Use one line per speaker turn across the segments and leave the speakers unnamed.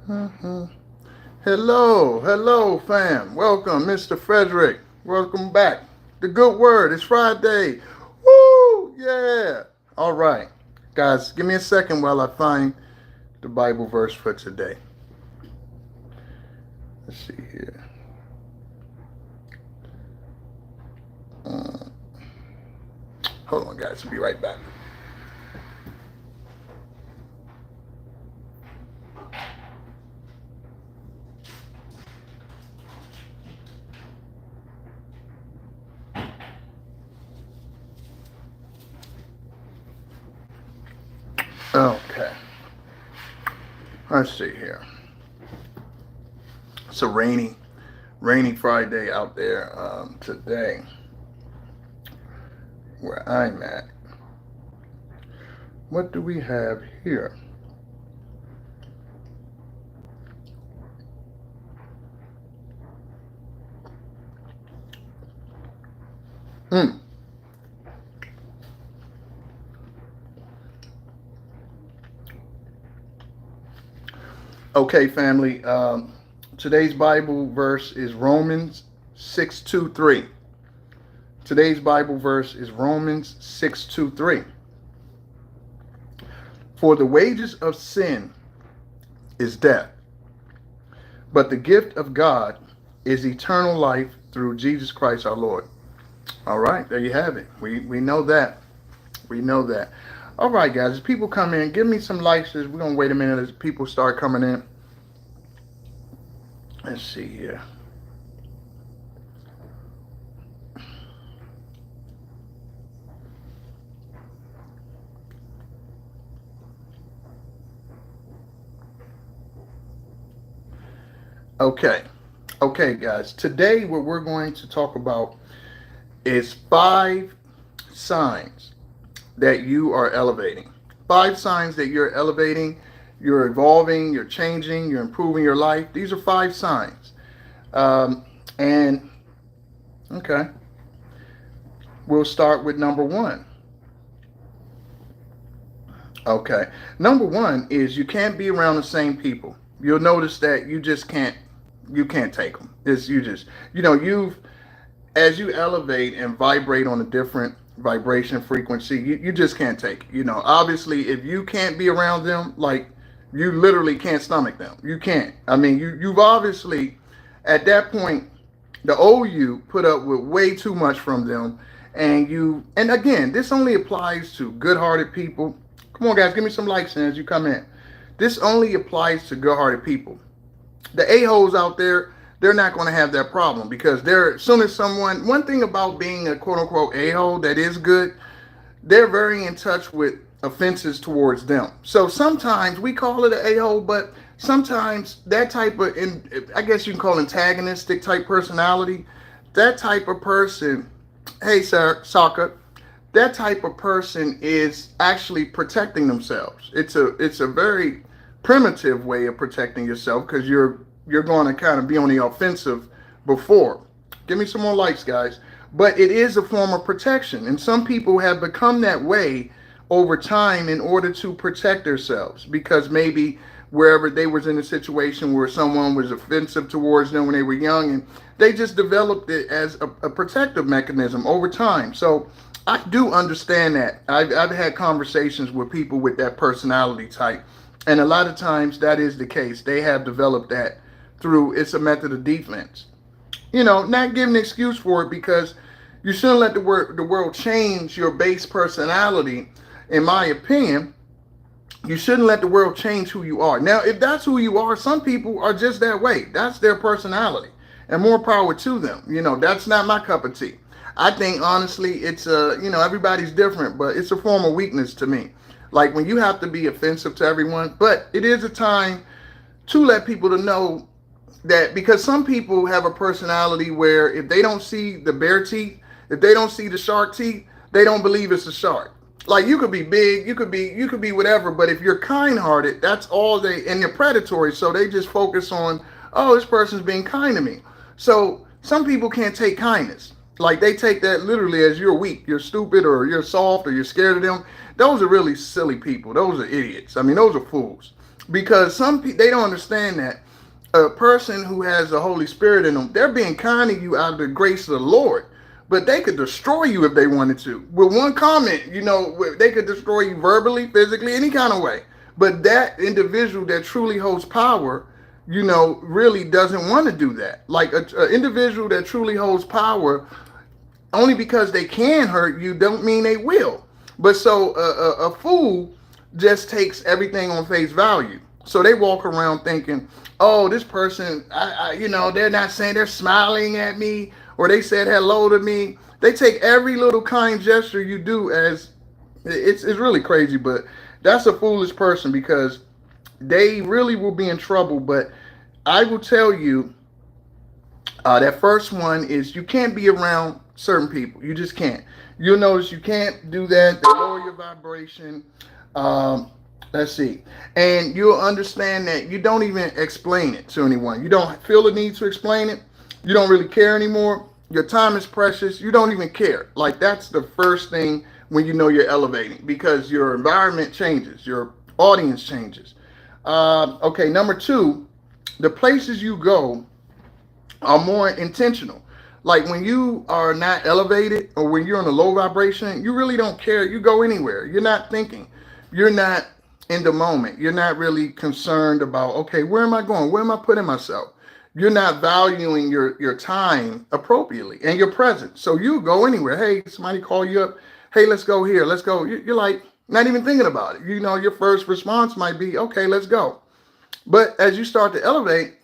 Mhm. Hello, fam. Welcome, Mr. Frederick. Welcome back. The good word. It's Friday. Woo! Yeah. All right, guys. Give me a second while I find the Bible verse for today. Let's see here. Uh, Hold on, guys. I'll be right back. Okay. Let's see here. It's a rainy Friday out there today where I'm at. What do we have here? Hmm. Okay, family. Today's Bible verse is Romans 6:23. Today's Bible verse is Romans 6:23. For the wages of sin is death, but the gift of God is eternal life through Jesus Christ our Lord. All right, there you have it. We know that. We know that. All right, guys. As people come in, give me some likes. We're gonna wait a minute as people start coming in. Let's see here. Okay. Okay, guys. Today, what we're going to talk about is 5 signs that you are elevating. 5 signs that you're elevating, you're evolving, you're changing, you're improving your life. These are 5 signs. And, okay, we'll start with number one. Okay. Number one is you can't be around the same people. You'll notice that you can't take them. It's you just, you've, as you elevate and vibrate on a different vibration frequency, you just can't take it. Obviously, if you can't be around them, like, you literally can't stomach them. You can't. I mean, you've obviously, at that point, the old you put up with way too much from them. And again, this only applies to good hearted people. Come on, guys, give me some likes as you come in. This only applies to good hearted people. The a-holes out there, they're not going to have that problem because they're, as soon as someone, one thing about being a quote unquote a-hole that is good, they're very in touch with offenses towards them. So sometimes we call it an a-hole, but sometimes that type of, I guess you can call antagonistic type personality, that type of person, hey, sir, soccer, that type of person is actually protecting themselves. It's a very primitive way of protecting yourself because you're going to kind of be on the offensive before. Give me some more likes, guys. But it is a form of protection, and some people have become that way over time in order to protect themselves because maybe wherever they was in a situation where someone was offensive towards them when they were young, and they just developed it as a protective mechanism over time. So I do understand that. I've had conversations with people with that personality type, and a lot of times that is the case. They have developed that through, it's a method of defense. Not giving an excuse for it because you shouldn't let the world change your base personality. In my opinion, you shouldn't let the world change who you are. Now, if that's who you are, some people are just that way. That's their personality, and more power to them. That's not my cup of tea. I think honestly, it's everybody's different, but it's a form of weakness to me. Like when you have to be offensive to everyone, but it is a time to let people to know that, because some people have a personality where if they don't see the bear teeth, if they don't see the shark teeth, they don't believe it's a shark. Like, you could be big, you could be whatever, but if you're kind-hearted, that's all and you're predatory, so they just focus on, oh, this person's being kind to me. So some people can't take kindness. Like, they take that literally as you're weak, you're stupid, or you're soft, or you're scared of them. Those are really silly people. Those are idiots. I mean, those are fools. because some people, they don't understand that a person who has the Holy Spirit in them, they're being kind to you out of the grace of the Lord. But they could destroy you if they wanted to. With one comment, they could destroy you verbally, physically, any kind of way. But that individual that truly holds power, really doesn't want to do that. Like an individual that truly holds power, only because they can hurt you, don't mean they will. But so a fool just takes everything on face value. So they walk around thinking, oh, this person, they're not saying, they're smiling at me, or they said hello to me. They take every little kind gesture you do as it's really crazy, but that's a foolish person because they really will be in trouble. But I will tell you, that first one is you can't be around certain people. You just can't. You'll notice you can't do that. They lower your vibration. Let's see. And you'll understand that you don't even explain it to anyone. You don't feel the need to explain it. You don't really care anymore. Your time is precious. You don't even care. Like, that's the first thing when you know you're elevating, because your environment changes. Your audience changes. Okay, number two, the places you go are more intentional. Like when you are not elevated or when you're on a low vibration, you really don't care. You go anywhere. You're not thinking. You're not in the moment. You're not really concerned about, okay, where am I going? Where am I putting myself? You're not valuing your time appropriately and your presence. So you go anywhere. Hey, somebody call you up. Hey, let's go here. Let's go. You're like not even thinking about it. Your first response might be, okay, let's go. But as you start to elevate,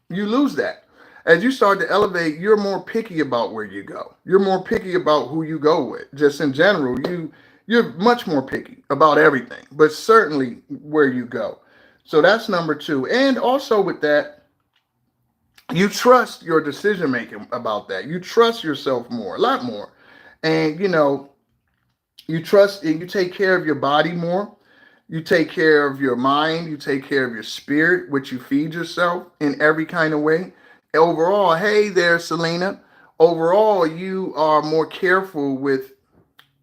you lose that. As you start to elevate, you're more picky about where you go. You're more picky about who you go with. Just in general, you're much more picky about everything, but certainly where you go. So that's number two. And also with that, you trust your decision making about that. You trust yourself more, a lot more. And you trust and you take care of your body more. You take care of your mind. You take care of your spirit, which you feed yourself in every kind of way. Overall, hey there, Selena. Overall, you are more careful with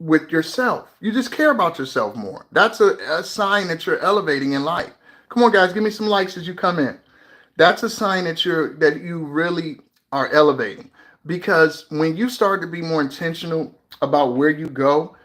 yourself. You just care about yourself more. That's a sign that you're elevating in life. Come on, guys, give me some likes as you come in. That's a sign that you really are elevating. Because when you start to be more intentional about where you go,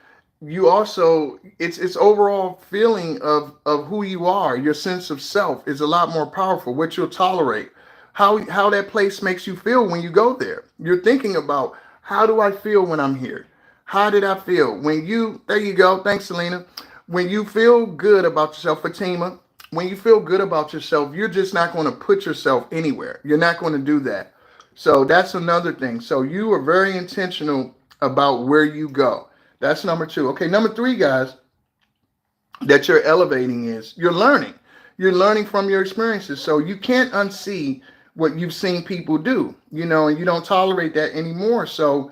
you also it's overall feeling of who you are. Your sense of self is a lot more powerful. What you'll tolerate, how that place makes you feel when you go there. You're thinking about, how do I feel when I'm here? How did I feel when you? There you go. Thanks, Selena. When you feel good about yourself, Fatima. When you feel good about yourself, you're just not going to put yourself anywhere. You're not going to do that. So that's another thing. So you are very intentional about where you go. That's number two. Okay, number three, guys, that you're elevating is you're learning. You're learning from your experiences. So you can't unsee what you've seen people do, and you don't tolerate that anymore. So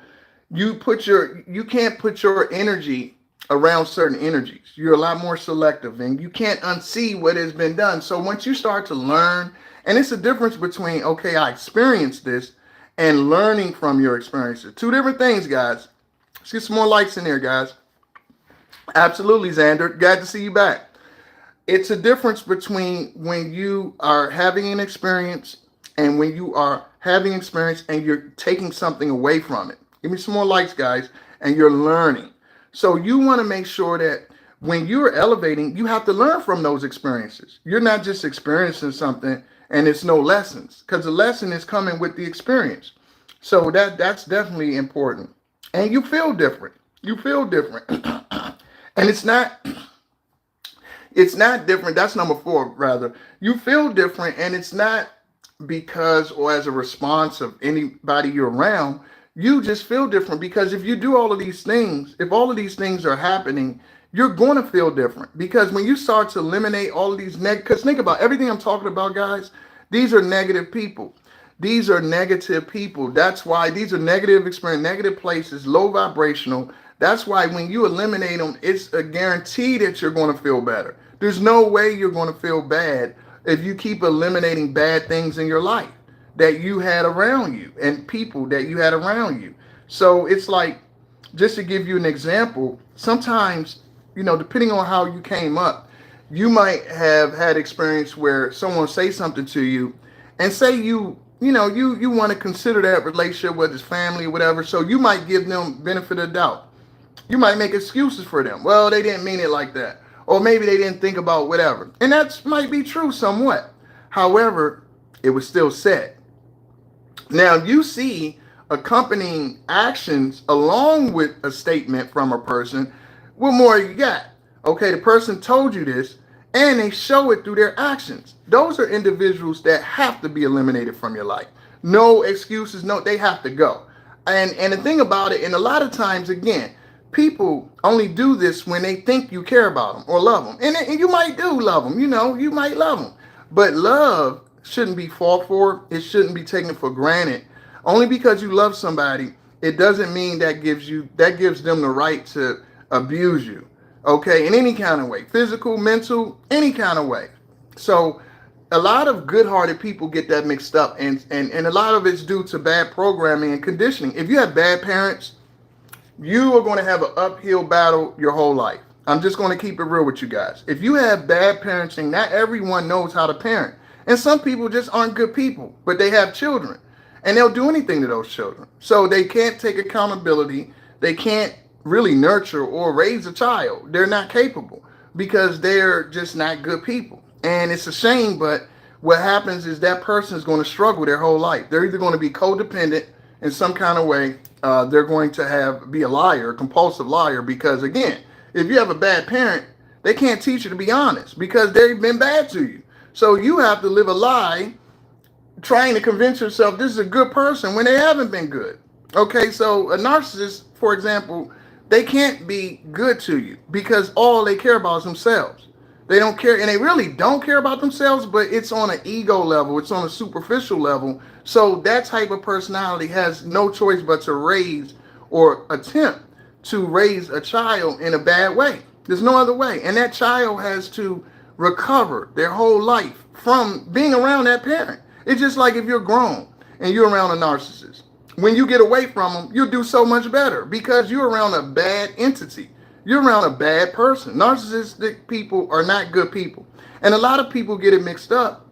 you can't put your energy around certain energies. You're a lot more selective and you can't unsee what has been done. So once you start to learn, and it's a difference between, okay, I experienced this and learning from your experiences. Two different things, guys. Let's get some more likes in there, guys. Absolutely, Xander. Glad to see you back. It's a difference between when you are having an experience and when you are having experience and you're taking something away from it. Give me some more likes, guys. And you're learning. So you want to make sure that when you're elevating, you have to learn from those experiences. You're not just experiencing something and it's no lessons, because the lesson is coming with the experience. So that's definitely important. And you feel different. You feel different. And it's not different. That's number four, rather. You feel different, and it's not because or as a response of anybody you're around. You just feel different because if you do all of these things, if all of these things are happening, you're going to feel different. Because when you start to eliminate all of these because think about everything I'm talking about, guys, these are negative people. These are negative people. That's why these are negative experience, negative places, low vibrational. That's why when you eliminate them, it's a guarantee that you're going to feel better. There's no way you're going to feel bad if you keep eliminating bad things in your life that you had around you and people that you had around you. So it's like, just to give you an example, sometimes, depending on how you came up, You might have had experience where someone say something to you, and say you want to consider that relationship, whether it's family or whatever. So you might give them benefit of doubt. You might make excuses for them. Well, they didn't mean it like that, or maybe they didn't think about whatever, and that might be true somewhat. However, it was still said. Now you see accompanying actions along with a statement from a person. What more you got? Okay, the person told you this, and they show it through their actions. Those are individuals that have to be eliminated from your life. No excuses. No, they have to go. And the thing about it, and a lot of times again, people only do this when they think you care about them or love them, and you might do love them. You might love them, but love shouldn't be fought for. It shouldn't be taken for granted. Only because you love somebody, it doesn't mean that gives them the right to abuse you. Okay, in any kind of way, physical, mental, any kind of way. So a lot of good-hearted people get that mixed up, and a lot of it's due to bad programming and conditioning. If you have bad parents, you are going to have an uphill battle your whole life. I'm just going to keep it real with you guys. If you have bad parenting, not everyone knows how to parent. And some people just aren't good people, but they have children, and they'll do anything to those children. So they can't take accountability. They can't really nurture or raise a child. They're not capable because they're just not good people. And it's a shame, but what happens is that person is going to struggle their whole life. They're either going to be codependent in some kind of way. They're going to be a liar, a compulsive liar, because again, if you have a bad parent, they can't teach you to be honest because they've been bad to you. So you have to live a lie trying to convince yourself this is a good person when they haven't been good. Okay, so a narcissist, for example, they can't be good to you because all they care about is themselves. They don't care, and they really don't care about themselves, but it's on an ego level. It's on a superficial level. So that type of personality has no choice but to raise or attempt to raise a child in a bad way. There's no other way. And that child has to recover their whole life from being around that parent. It's just like if you're grown and you're around a narcissist. When you get away from them, you'll do so much better because you're around a bad entity. You're around a bad person. Narcissistic people are not good people. And a lot of people get it mixed up.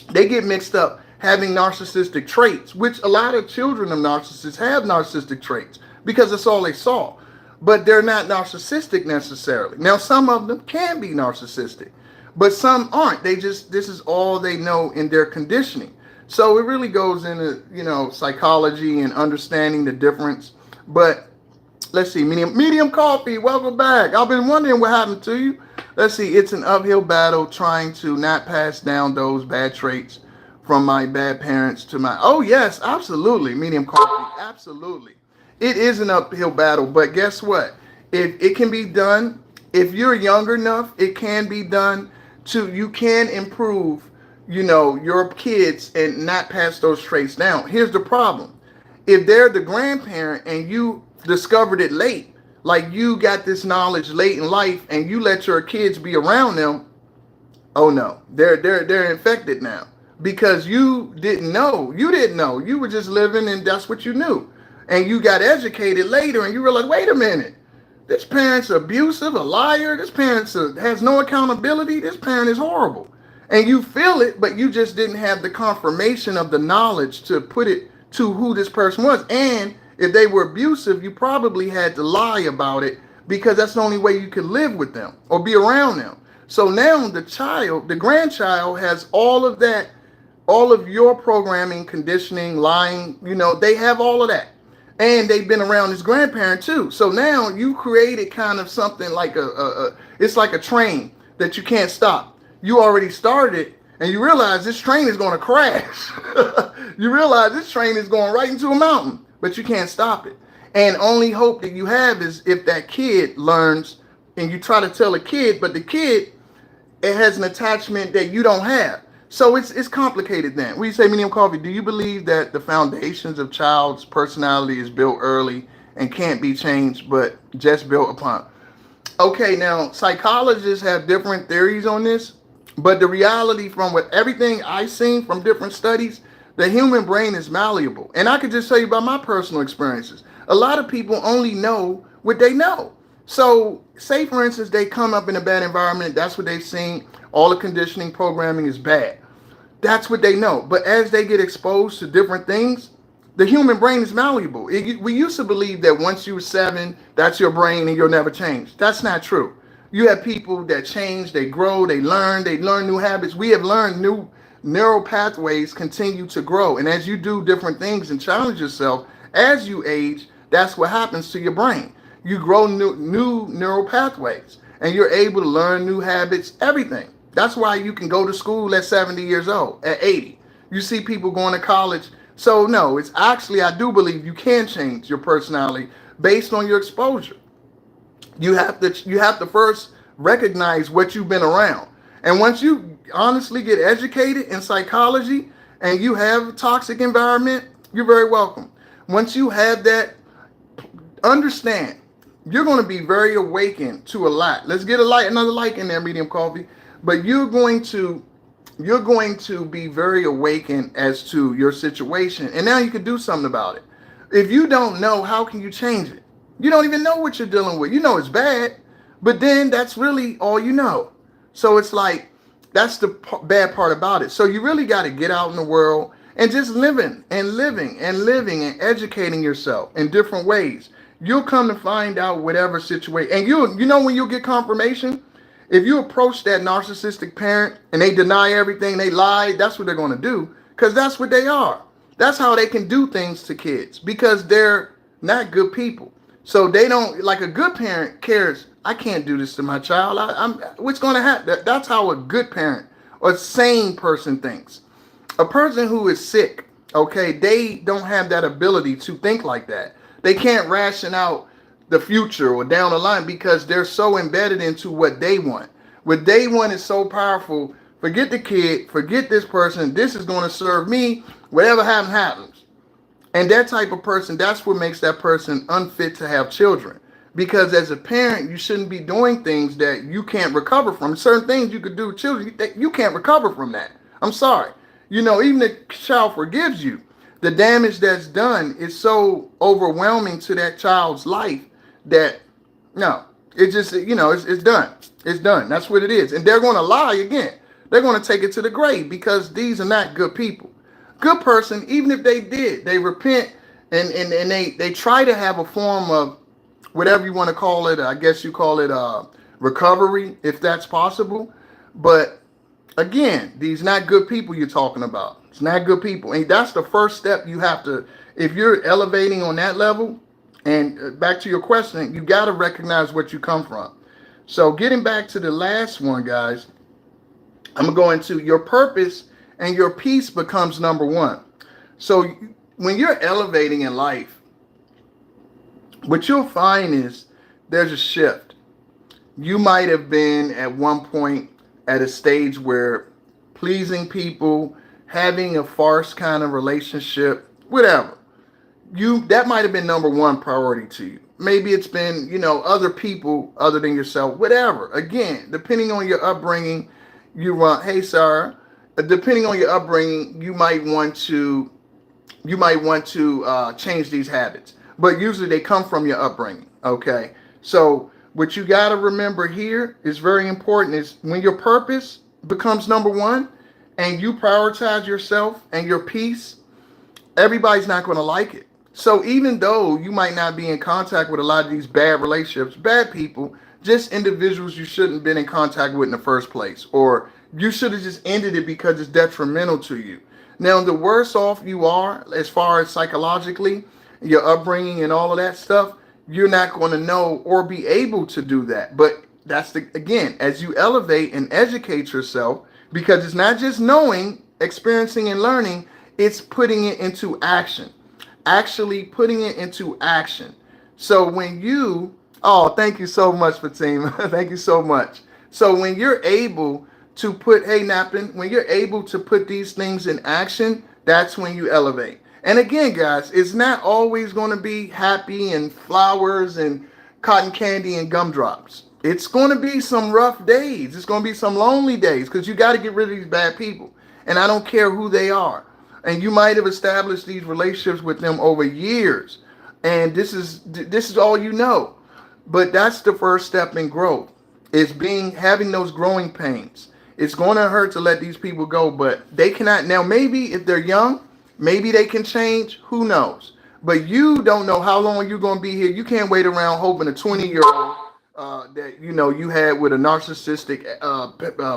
They get mixed up having narcissistic traits, which a lot of children of narcissists have narcissistic traits because that's all they saw. But they're not narcissistic necessarily. Now, some of them can be narcissistic, but some aren't. This is all they know in their conditioning. So it really goes into, psychology and understanding the difference. But let's see, medium coffee, welcome back. I've been wondering what happened to you. Let's see, it's an uphill battle trying to not pass down those bad traits from my bad parents to my, oh yes, absolutely, medium coffee, absolutely. It is an uphill battle, but guess what? It can be done. If you're younger enough, it can be done. You can improve your kids and not pass those traits down. Here's the problem. If they're the grandparent and you discovered it late, like you got this knowledge late in life and you let your kids be around them, oh no, they're infected now because you didn't know. You were just living and that's what you knew. And you got educated later and you were like, wait a minute, this parent's abusive, a liar, this parent has no accountability, this parent is horrible. And you feel it, but you just didn't have the confirmation of the knowledge to put it to who this person was. And if they were abusive, you probably had to lie about it because that's the only way you could live with them or be around them. So now the grandchild has all of that, all of your programming, conditioning, lying, they have all of that. And they've been around his grandparent too. So now you created kind of something like it's like a train that you can't stop. You already started and you realize this train is going to crash. You realize this train is going right into a mountain, but you can't stop it. And only hope that you have is if that kid learns and you try to tell a kid, but the kid, it has an attachment that you don't have. So it's complicated then. When you say medium coffee, do you believe that the foundations of child's personality is built early and can't be changed, but just built upon? Okay, now psychologists have different theories on this. But the reality from everything I've seen from different studies, the human brain is malleable. And I could just tell you about my personal experiences. A lot of people only know what they know. So, say for instance, they come up in a bad environment. That's what they've seen. All the conditioning programming is bad. That's what they know. But as they get exposed to different things, the human brain is malleable. We used to believe that once you were 7, that's your brain and you'll never change. That's not true. You have people that change, they grow, they learn new habits. We have learned new neural pathways continue to grow. And as you do different things and challenge yourself, as you age, that's what happens to your brain. You grow new neural pathways and you're able to learn new habits, everything. That's why you can go to school at 70 years old, at 80. You see people going to college. So no, it's actually, I do believe you can change your personality based on your exposure. You have to first recognize what you've been around. And once you honestly get educated in psychology and you have a toxic environment, you're very welcome. Once you have that, understand, you're going to be very awakened to a lot. Let's get another like in there, medium coffee. But you're going to be very awakened as to your situation. And now you can do something about it. If you don't know, how can you change it? You don't even know what you're dealing with. You know it's bad, but then that's really all you know. So it's like, that's the bad part about it. So you really got to get out in the world and just living and educating yourself in different ways. You'll come to find out whatever situation. And you know when you'll get confirmation, if you approach that narcissistic parent and they deny everything, they lie, that's what they're going to do, because that's what they are. That's how they can do things to kids, because they're not good people. So they don't, like a good parent cares, I can't do this to my child. What's going to happen? That's how a good parent or a sane person thinks. A person who is sick, okay, they don't have that ability to think like that. They can't ration out the future or down the line because they're so embedded into what they want. What they want is so powerful. Forget the kid, forget this person. This is going to serve me. Whatever happens. And that type of person, that's what makes that person unfit to have children. Because as a parent, you shouldn't be doing things that you can't recover from. Certain things you could do with children, you can't recover from that. I'm sorry. Even if the child forgives you, the damage that's done is so overwhelming to that child's life that, no, it just, it's done. It's done. That's what it is. And they're going to lie again. They're going to take it to the grave because these are not good people. Good person, even if they repent and they try to have a form of whatever you want to call it. I guess you call it recovery, if that's possible. But again, these not good people you're talking about. It's not good people. And that's the first step you have to, if you're elevating on that level, and back to your question, you got to recognize what you come from. So getting back to the last one, guys, I'm going to go into your purpose and your peace becomes number one. So when you're elevating in life, what you'll find is there's a shift. You might have been at one point at a stage where pleasing people, having a farce kind of relationship, whatever, that might have been number one priority to you. Maybe it's been, other people other than yourself, whatever. Again, depending on your upbringing, hey, Sarah, depending on your upbringing, you might want to change these habits. But usually they come from your upbringing, okay? So what you got to remember here is very important is when your purpose becomes number one and you prioritize yourself and your peace, everybody's not going to like it. So even though you might not be in contact with a lot of these bad relationships, bad people, just individuals you shouldn't have been in contact with in the first place, or you should have just ended it because it's detrimental to you. Now, the worse off you are as far as psychologically, your upbringing and all of that stuff, you're not going to know or be able to do that. But that's again, as you elevate and educate yourself, because it's not just knowing, experiencing, and learning, it's putting it into action. Actually putting it into action. So when thank you so much, Fatima. Thank you so much. So when you're able to when you're able to put these things in action, that's when you elevate. And again, guys, it's not always going to be happy and flowers and cotton candy and gumdrops. It's going to be some rough days. It's going to be some lonely days because you got to get rid of these bad people. And I don't care who they are. And you might have established these relationships with them over years. And this is all you know. But that's the first step in growth. Is being having those growing pains. It's going to hurt to let these people go, but they cannot now. Maybe if they're young, maybe they can change. Who knows? But you don't know how long you're going to be here. You can't wait around hoping a 20-year-old that you had with a narcissistic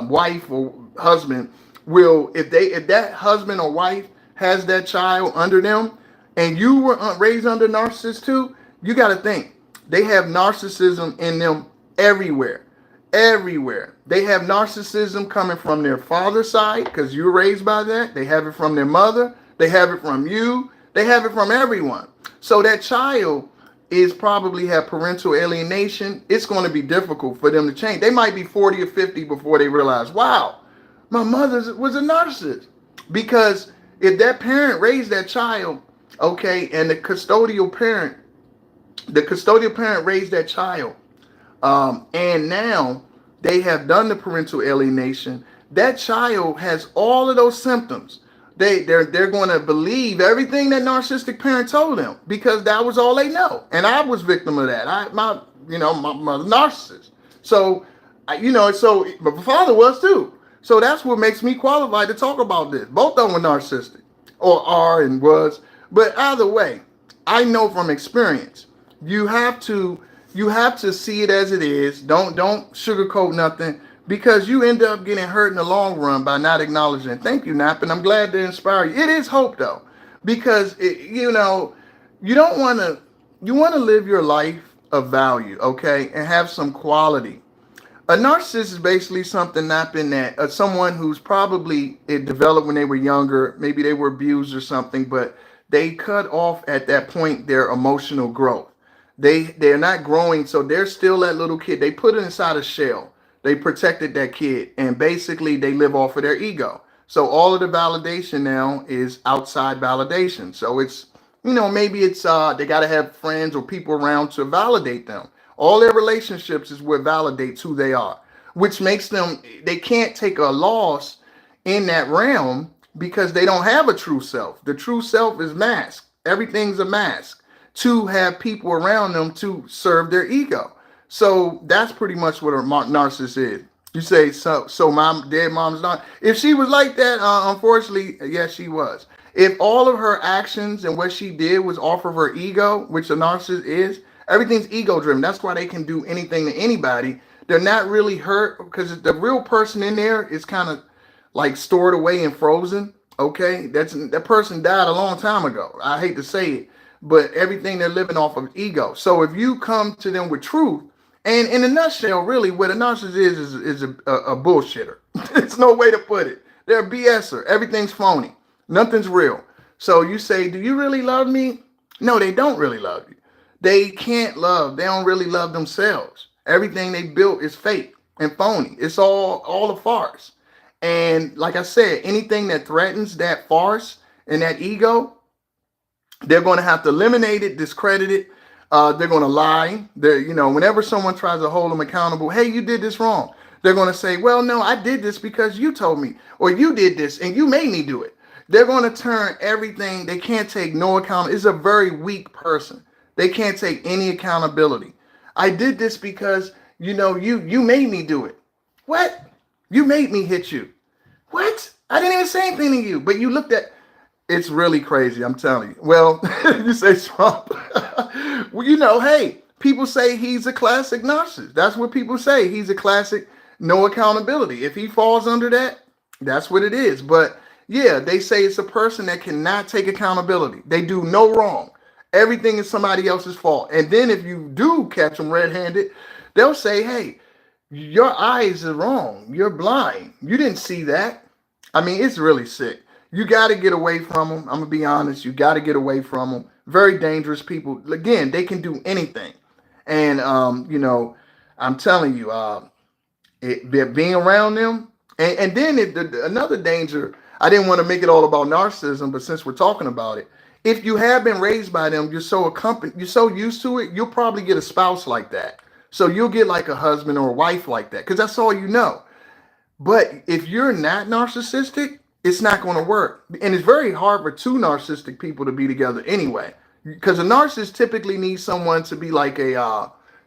wife or husband will, if that husband or wife has that child under them, and you were raised under narcissists too, you got to think they have narcissism in them everywhere. Everywhere. They have narcissism coming from their father's side because you're raised by that. They have it from their mother. They have it from you. They have it from everyone. So that child is probably have parental alienation. It's going to be difficult for them to change. They might be 40 or 50 before they realize, wow, my mother was a narcissist. Because if that parent raised that child, okay, and the custodial parent raised that child, and now they have done the parental alienation. That child has all of those symptoms. They're going to believe everything that narcissistic parent told them because that was all they know. And I was victim of that. My mother narcissist. So, so my father was too. So that's what makes me qualified to talk about this. Both of them were narcissistic, or are and was. But either way, I know from experience, you have to see it as it is. Don't sugarcoat nothing because you end up getting hurt in the long run by not acknowledging. Thank you, Nap, and I'm glad to inspire you. It is hope though, because you don't want to. You want to live your life of value, okay, and have some quality. A narcissist is basically something not been that someone who's probably it developed when they were younger, maybe they were abused or something, but they cut off at that point their emotional growth. They're not growing, so they're still that little kid. They put it inside a shell. They protected that kid, and basically they live off of their ego. So all of the validation now is outside validation. So it's maybe it's they got to have friends or people around to validate them. All their relationships is what validates who they are, which makes them they can't take a loss in that realm because they don't have a true self. The true self is masked. Everything's a mask to have people around them to serve their ego. So that's pretty much what a narcissist is. You say, so mom, dead mom's not. If she was like that, unfortunately, yes, she was. If all of her actions and what she did was off of her ego, which a narcissist is, everything's ego driven. That's why they can do anything to anybody. They're not really hurt because the real person in there is kind of like stored away and frozen. Okay, that person died a long time ago. I hate to say it, but everything they're living off of ego. So if you come to them with truth, and in a nutshell, really, what a narcissist is a bullshitter. It's no way to put it. They're a BSer. Everything's phony. Nothing's real. So you say, do you really love me? No, they don't really love you. They can't love. They don't really love themselves. Everything they built is fake and phony. It's all a farce. And like I said, anything that threatens that farce and that ego, they're going to have to eliminate it, discredit it. They're going to lie. Whenever someone tries to hold them accountable, hey, you did this wrong. They're going to say, well, no, I did this because you told me, or you did this and you made me do it. They're going to turn everything. They can't take no account. It's a very weak person. They can't take any accountability. I did this because, you made me do it. What? You made me hit you. What? I didn't even say anything to you, but you looked at. It's really crazy, I'm telling you. Well, you say Trump. Well, hey, people say he's a classic narcissist. That's what people say. He's a classic no accountability. If he falls under that, that's what it is. But yeah, they say it's a person that cannot take accountability. They do no wrong. Everything is somebody else's fault. And then if you do catch them red-handed, they'll say, hey, your eyes are wrong. You're blind. You didn't see that. I mean, it's really sick. You got to get away from them. I'm going to be honest. You got to get away from them. Very dangerous people. Again, they can do anything. And, I'm telling you, being around them. And then another danger, I didn't want to make it all about narcissism, but since we're talking about it, if you have been raised by them, you're so used to it, you'll probably get a spouse like that. So you'll get like a husband or a wife like that because that's all you know. But if you're not narcissistic, it's not going to work. And it's very hard for two narcissistic people to be together anyway. Because a narcissist typically needs someone to be like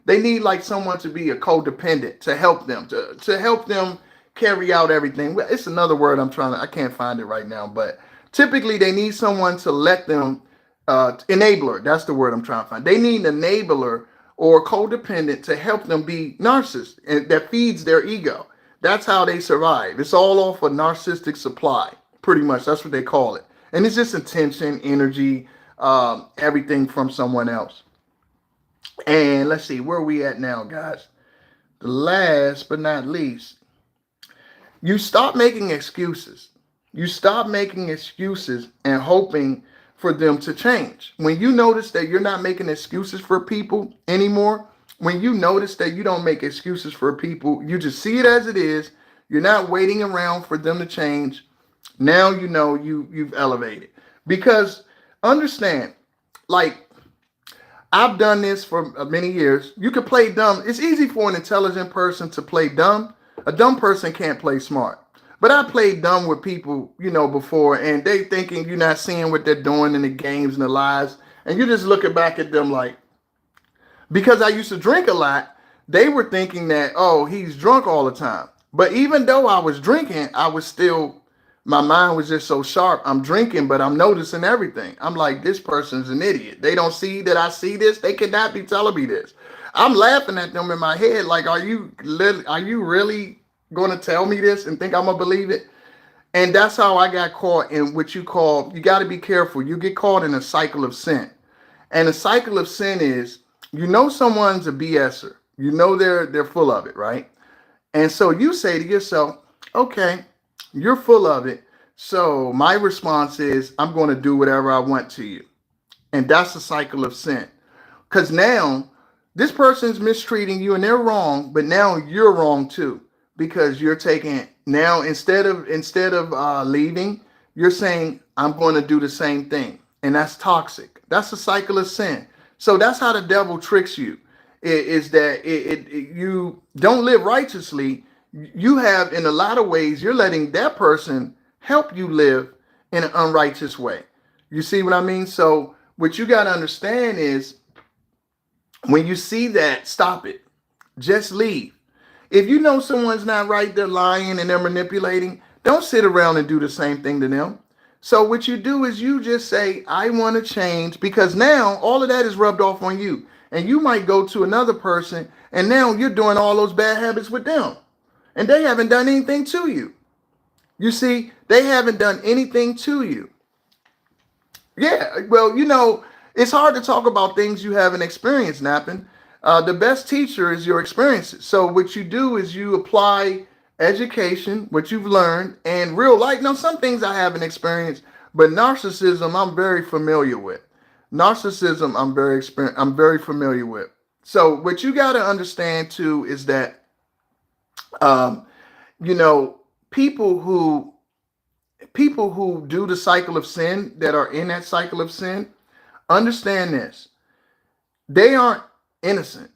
They need like someone to be a codependent to help them, to help them carry out everything. Well, it's another word I can't find it right now, but typically they need someone to let them, enabler. That's the word I'm trying to find. They need an enabler or codependent to help them be narcissists, and that feeds their ego. That's how they survive. It's all off a narcissistic supply, pretty much. That's what they call it. And it's just attention, energy, everything from someone else. And let's see, where are we at now, guys? The last but not least, you stop making excuses. You stop making excuses and hoping for them to change. When you notice that you're not making excuses for people anymore, when you notice that you don't make excuses for people, you just see it as it is. You're not waiting around for them to change. Now you know you've elevated. Because understand, like, I've done this for many years. You can play dumb. It's easy for an intelligent person to play dumb. A dumb person can't play smart. But I played dumb with people, before, and they thinking you're not seeing what they're doing in the games and the lies. And you're just looking back at them like, because I used to drink a lot, they were thinking that, oh, he's drunk all the time. But even though I was drinking, I was still, my mind was just so sharp. I'm drinking, but I'm noticing everything. I'm like, this person's an idiot. They don't see that I see this. They cannot be telling me this. I'm laughing at them in my head. Like, are you really going to tell me this and think I'm going to believe it? And that's how I got caught in what you got to be careful. You get caught in a cycle of sin. And a cycle of sin is, someone's a BSer. They're full of it, right? And so you say to yourself, okay, you're full of it. So my response is, I'm going to do whatever I want to you. And that's the cycle of sin. Because now this person's mistreating you and they're wrong, but now you're wrong too. Because you're taking, now instead of leaving, you're saying, I'm going to do the same thing. And that's toxic. That's a cycle of sin. So that's how the devil tricks you. Is that you don't live righteously. You have, in a lot of ways, you're letting that person help you live in an unrighteous way. You see what I mean? So what you got to understand is, when you see that, stop it. Just leave. If you know someone's not right, they're lying and they're manipulating, don't sit around and do the same thing to them. So what you do is you just say, I want to change, because now all of that is rubbed off on you. And you might go to another person and now you're doing all those bad habits with them. And they haven't done anything to you. You see, they haven't done anything to you. Yeah, well, it's hard to talk about things you haven't experienced, Nappin. The best teacher is your experiences. So what you do is you apply education, what you've learned, and real life. Now, some things I haven't experienced, but narcissism, I'm very familiar with. Narcissism, I'm very familiar with. So what you got to understand too is that, people who do the cycle of sin, that are in that cycle of sin, understand this. They aren't innocent,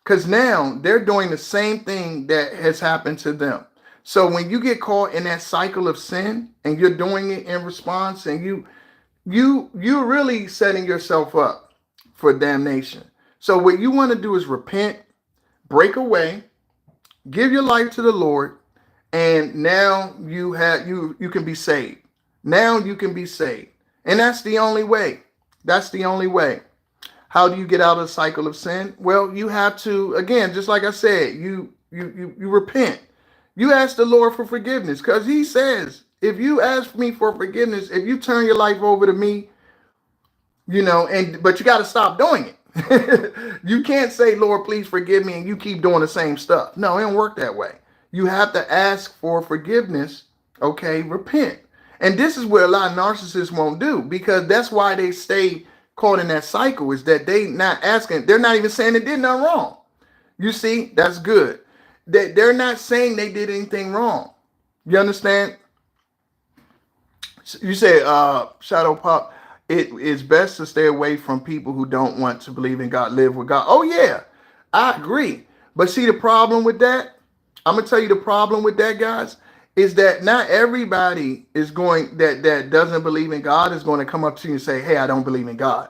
because now they're doing the same thing that has happened to them. So when you get caught in that cycle of sin and you're doing it in response, and you're really setting yourself up for damnation. So what you want to do is repent, break away, give your life to the Lord, and now you can be saved. Now you can be saved. And that's the only way. That's the only way. How do you get out of the cycle of sin? Well, you have to, again, just like I said, you repent. You ask the Lord for forgiveness, because he says, if you ask me for forgiveness, if you turn your life over to me, but you got to stop doing it. You can't say, Lord, please forgive me, and you keep doing the same stuff. No, it don't work that way. You have to ask for forgiveness. Okay, repent. And this is where a lot of narcissists won't do, because that's why they stay caught in that cycle, is that they not asking. They're not even saying they did nothing wrong. You see, that's good. They're not saying they did anything wrong. You understand? You say, Shadow Pop, it is best to stay away from people who don't want to believe in God, live with God. Oh, yeah, I agree. But see, the problem with that, I'm going to tell you the problem with that, guys, is that not everybody is going, that doesn't believe in God, is going to come up to you and say, hey, I don't believe in God.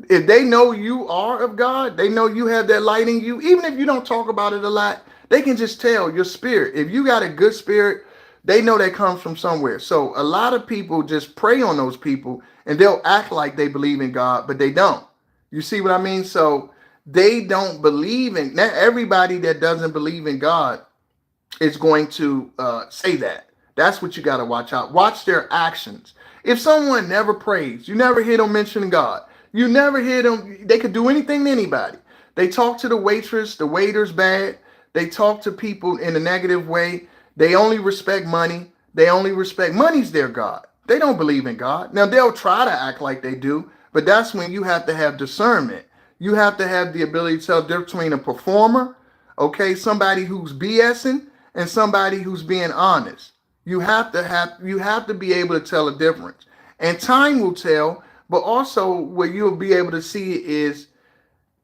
If they know you are of God, they know you have that light in you, even if you don't talk about it a lot, they can just tell your spirit. If you got a good spirit, they know that comes from somewhere. So a lot of people just prey on those people and they'll act like they believe in God, but they don't. You see what I mean? So they don't believe in, not everybody that doesn't believe in God is going to say that. That's what you got to watch out. Watch their actions. If someone never prays, you never hear them mention God. You never hear them. They could do anything to anybody. They talk to the waitress, the waiter's bad. They talk to people in a negative way. They only respect money. They only respect money's their God. They don't believe in God. Now they'll try to act like they do, but that's when you have to have discernment. You have to have the ability to tell the difference between a performer, okay, somebody who's BSing, and somebody who's being honest. You have to be able to tell a difference. And time will tell, but also what you'll be able to see is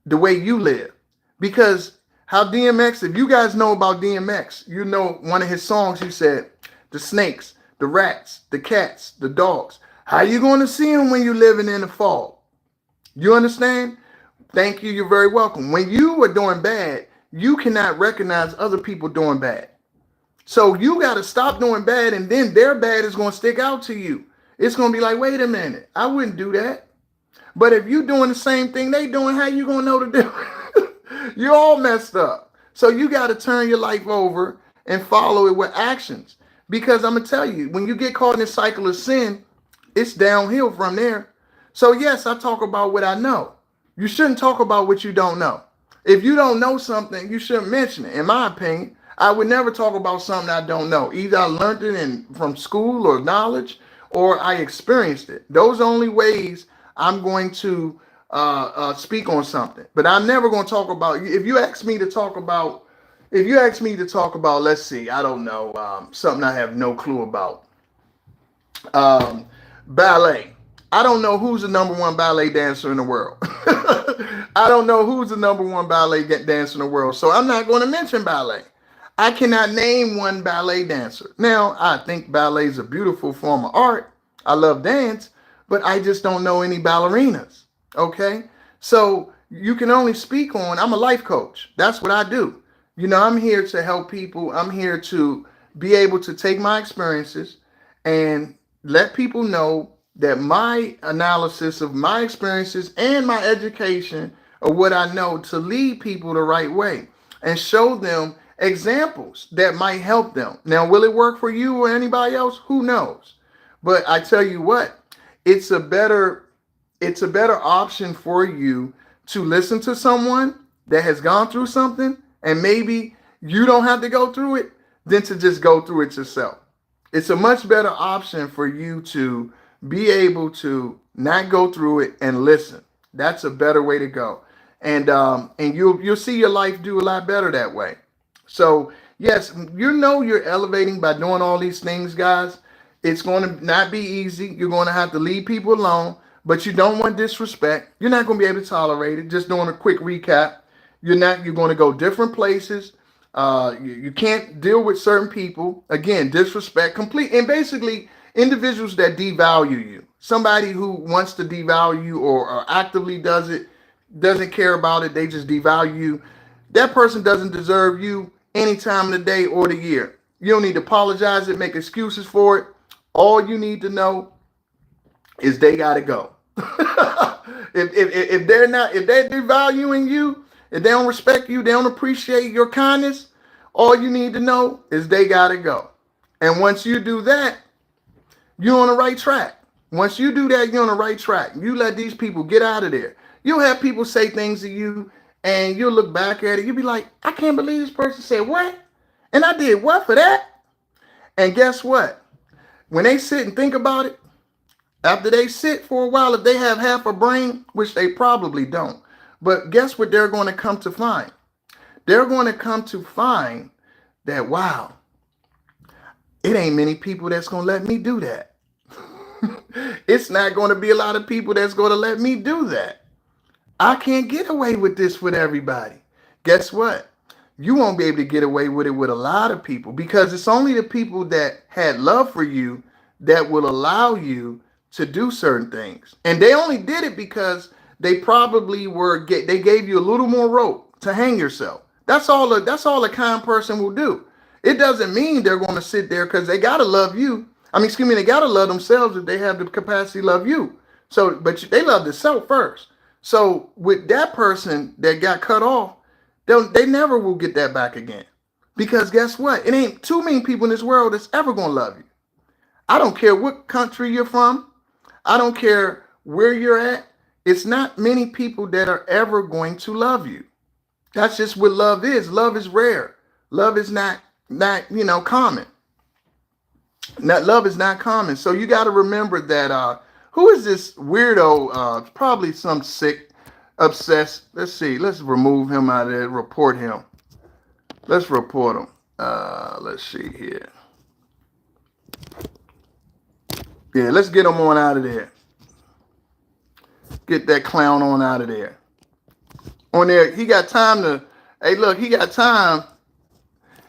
the way you live. Because how DMX, if you guys know about DMX, you know one of his songs, he said, the snakes, the rats, the cats, the dogs. How you going to see them when you're living in the fog? You understand? Thank you. You're very welcome. When you are doing bad, you cannot recognize other people doing bad. So you got to stop doing bad, and then their bad is going to stick out to you. It's going to be like, wait a minute, I wouldn't do that. But if you're doing the same thing they doing, how you going to know the difference? You're all messed up. So you got to turn your life over and follow it with actions. Because I'm going to tell you, when you get caught in this cycle of sin, it's downhill from there. So yes, I talk about what I know. You shouldn't talk about what you don't know. If you don't know something, you shouldn't mention it, in my opinion. I would never talk about something I don't know. Either I learned it from school or knowledge, or I experienced it. Those are the only ways I'm going to speak on something. But I'm never going to talk about, if you ask me to talk about, let's see, I don't know, something I have no clue about. Ballet. I don't know who's the number one ballet dancer in the world. I don't know who's the number one ballet dancer in the world. So I'm not going to mention ballet. I cannot name one ballet dancer. Now, I think ballet is a beautiful form of art. I love dance, but I just don't know any ballerinas. Okay? So you can only speak on, I'm a life coach. That's what I do. You know, I'm here to help people. I'm here to be able to take my experiences and let people know that my analysis of my experiences and my education of what I know to lead people the right way and show them examples that might help them. Now, will it work for you or anybody else? Who knows? But I tell you what, it's a better option for you to listen to someone that has gone through something, and maybe you don't have to go through it, than to just go through it yourself. It's a much better option for you to be able to not go through it and listen. That's a better way to go. And you'll see your life do a lot better that way. So yes, you know you're elevating by doing all these things, guys. It's going to not be easy. You're going to have to leave people alone, but you don't want disrespect. You're not going to be able to tolerate it. Just doing a quick recap. You're going to go different places. You can't deal with certain people. Again, disrespect, complete, and basically individuals that devalue you. Somebody who wants to devalue you or actively does it, doesn't care about it. They just devalue you. That person doesn't deserve you any time of the day or the year. You don't need to apologize and make excuses for it. All you need to know is they gotta go. if they're devaluing you, if they don't respect you, they don't appreciate your kindness, all you need to know is they gotta go. And once you do that, you're on the right track. Once you do that, you're on the right track. You let these people get out of there. You'll have people say things to you, and you'll look back at it. You'll be like, I can't believe this person said what? And I did what for that? And guess what? When they sit and think about it, after they sit for a while, if they have half a brain, which they probably don't, but guess what they're going to come to find? They're going to come to find that, wow, it ain't many people that's going to let me do that. It's not going to be a lot of people that's going to let me do that. I can't get away with this with everybody. Guess what? You won't be able to get away with it with a lot of people, because it's only the people that had love for you that will allow you to do certain things. And they only did it because they probably they gave you a little more rope to hang yourself. That's all a kind person will do. It doesn't mean they're going to sit there because they gotta love you. I mean, excuse me, they gotta love themselves if they have the capacity to love you. So, but they love themselves first. So with that person that got cut off, they never will get that back again. Because guess what? It ain't too many people in this world that's ever gonna love you. I don't care what country you're from. I don't care where you're at. It's not many people that are ever going to love you. That's just what love is. Love is rare. Love is not common. Love is not common. So you got to remember that. Who is this weirdo? Probably some sick, obsessed. Let's see. Let's remove him out of there. Report him. Let's report him. Let's see here. Yeah, let's get him on out of there. Get that clown on out of there. On there, he got time to. Hey, look, he got time.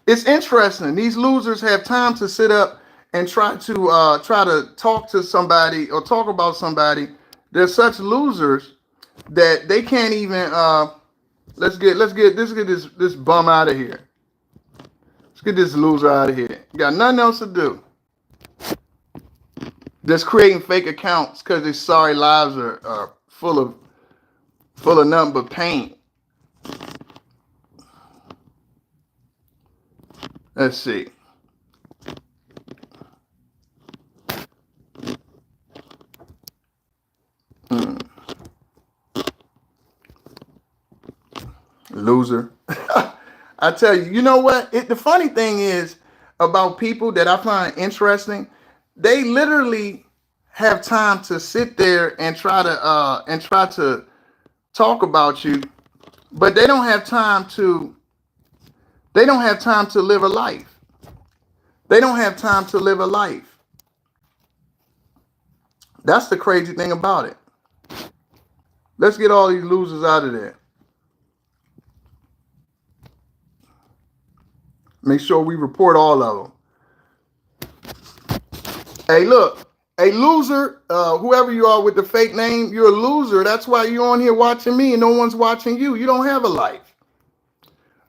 It's interesting. These losers have time to sit up and try to talk to somebody or talk about somebody. They're such losers that they can't even. Let's get this bum out of here. Let's get this loser out of here. You got nothing else to do. Just creating fake accounts because their sorry lives are full of nothing but pain. Let's see. Loser. I tell you, you know what? The funny thing is about people that I find interesting, they literally have time to sit there and try to talk about you, but they don't have time to live a life. They don't have time to live a life. That's the crazy thing about it. Let's get all these losers out of there. Make sure we report all of them. Hey, look, a loser, whoever you are with the fake name, you're a loser. That's why you're on here watching me and no one's watching you. You don't have a life.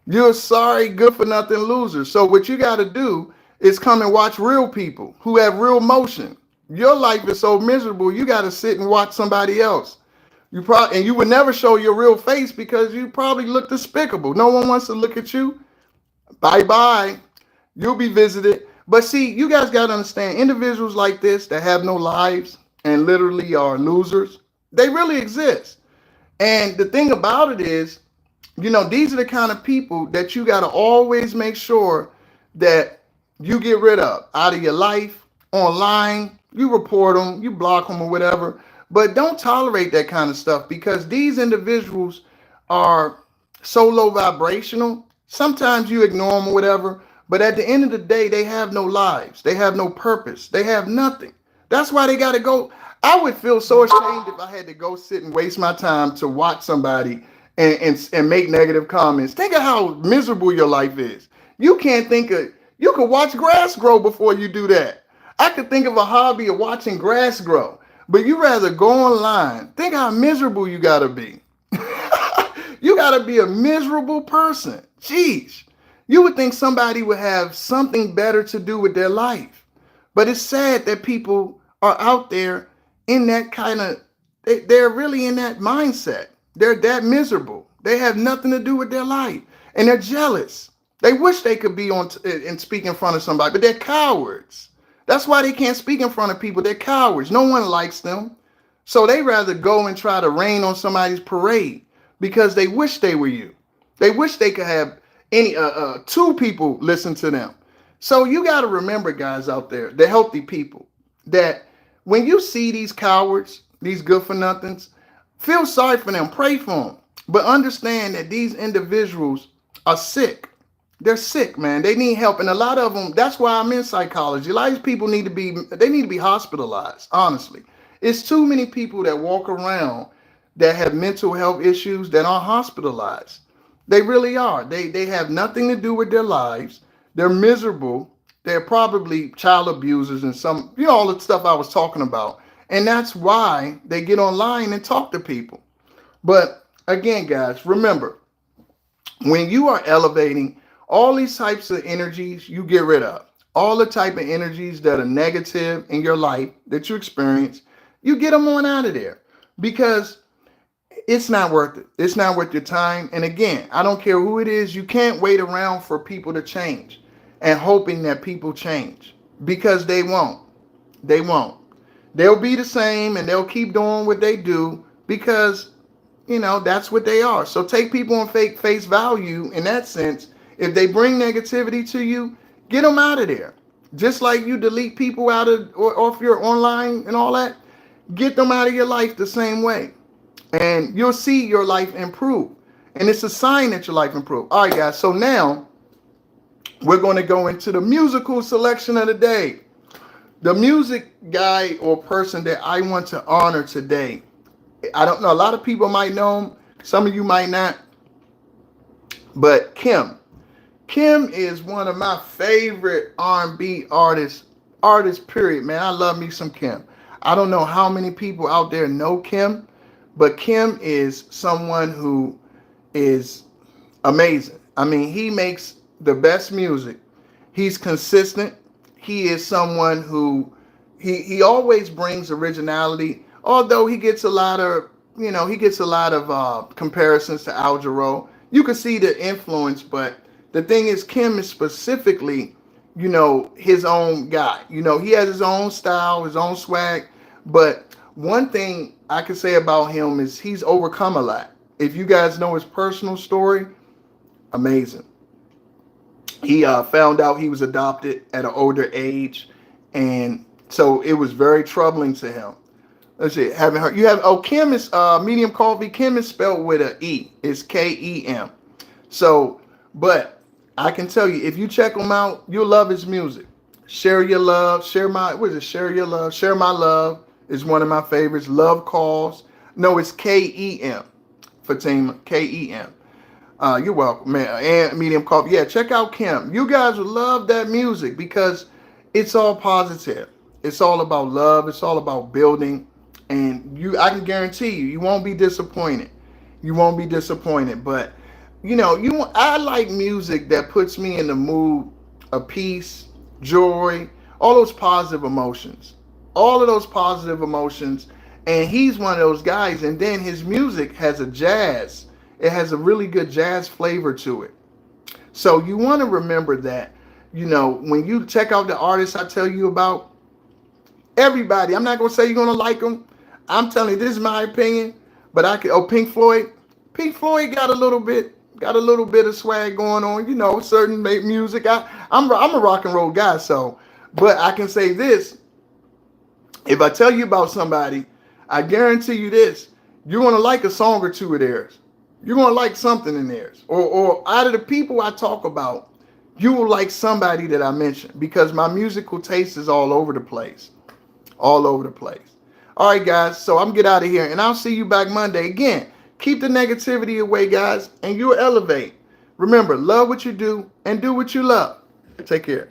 You're a sorry, good for nothing loser. So what you got to do is come and watch real people who have real motion. Your life is so miserable, you got to sit and watch somebody else. And you would never show your real face because you probably look despicable. No one wants to look at you. Bye-bye. You'll be visited. But see, you guys got to understand, individuals like this that have no lives and literally are losers, they really exist. And the thing about it is, these are the kind of people that you got to always make sure that you get rid of out of your life, online. You report them, you block them or whatever. But don't tolerate that kind of stuff because these individuals are so low vibrational. Sometimes you ignore them or whatever, but at the end of the day, they have no lives. They have no purpose. They have nothing. That's why they got to go. I would feel so ashamed if I had to go sit and waste my time to watch somebody and make negative comments. Think of how miserable your life is. You could watch grass grow before you do that. I could think of a hobby of watching grass grow, but you rather go online. Think how miserable you got to be. You got to be a miserable person. Jeez, you would think somebody would have something better to do with their life. But it's sad that people are out there in that they're really in that mindset. They're that miserable. They have nothing to do with their life. And they're jealous. They wish they could be on and speak in front of somebody, but they're cowards. That's why they can't speak in front of people. They're cowards. No one likes them. So they rather go and try to rain on somebody's parade because they wish they were you. They wish they could have two people listen to them. So you got to remember, guys out there, the healthy people, that when you see these cowards, these good for nothings, feel sorry for them, pray for them, but understand that these individuals are sick. They're sick, man. They need help. And a lot of them, that's why I'm in psychology. A lot of these people need to be hospitalized, honestly. It's too many people that walk around that have mental health issues that aren't hospitalized. They really are. They have nothing to do with their lives. They're miserable. They're probably child abusers and some, all the stuff I was talking about. And that's why they get online and talk to people. But again, guys, remember, when you are elevating, all these types of energies you get rid of. All the type of energies that are negative in your life that you experience, you get them on out of there, because it's not worth it. It's not worth your time. And again, I don't care who it is, you can't wait around for people to change and hoping that people change, because they won't. They won't. They'll be the same and they'll keep doing what they do, because that's what they are. So take people on fake face value in that sense. If they bring negativity to you, get them out of there. Just like you delete people out of or off your online and all that, get them out of your life the same way. And you'll see your life improve. And it's a sign that your life improved. All right, guys. So now we're going to go into the musical selection of the day. The music guy or person that I want to honor today, I don't know, a lot of people might know him, some of you might not, but Kim is one of my favorite R&B artists, period, man. I love me some Kim. I don't know how many people out there know Kim, but Kim is someone who is amazing. I mean, he makes the best music. He's consistent. He is someone who he always brings originality. Although he gets a lot of comparisons to Al Jarreau. You can see the influence, but the thing is, Kim is specifically, his own guy. He has his own style, his own swag. But one thing I can say about him is he's overcome a lot. If you guys know his personal story, amazing. He found out he was adopted at an older age, and so it was very troubling to him. Let's see. Haven't heard. You have. Oh, Kim is medium coffee. Kim is spelled with an E. It's Kem. So, but I can tell you, if you check him out, you'll love his music. Share Your Love. Share My. What is it? Share Your Love. Share My Love is one of my favorites. Love Calls. No, it's Kem. Fatima. Kem. You're welcome, man. And medium coffee. Yeah, check out Kim. You guys will love that music because it's all positive. It's all about love. It's all about building. And I can guarantee you won't be disappointed. You won't be disappointed. But I like music that puts me in the mood of peace, joy, all those positive emotions. All of those positive emotions. And he's one of those guys. And then his music has a jazz. It has a really good jazz flavor to it. So you want to remember that, when you check out the artists I tell you about, everybody, I'm not going to say you're going to like them. I'm telling you, this is my opinion, but Pink Floyd. Pink Floyd got a little bit of swag going on, certain music. I'm a rock and roll guy, so, but I can say this. If I tell you about somebody, I guarantee you this, you're going to like a song or two of theirs. You're going to like something in theirs. Or out of the people I talk about, you will like somebody that I mentioned, because my musical taste is all over the place. All over the place. All right, guys. So I'm get out of here, and I'll see you back Monday. Again, keep the negativity away, guys, and you'll elevate. Remember, love what you do and do what you love. Take care.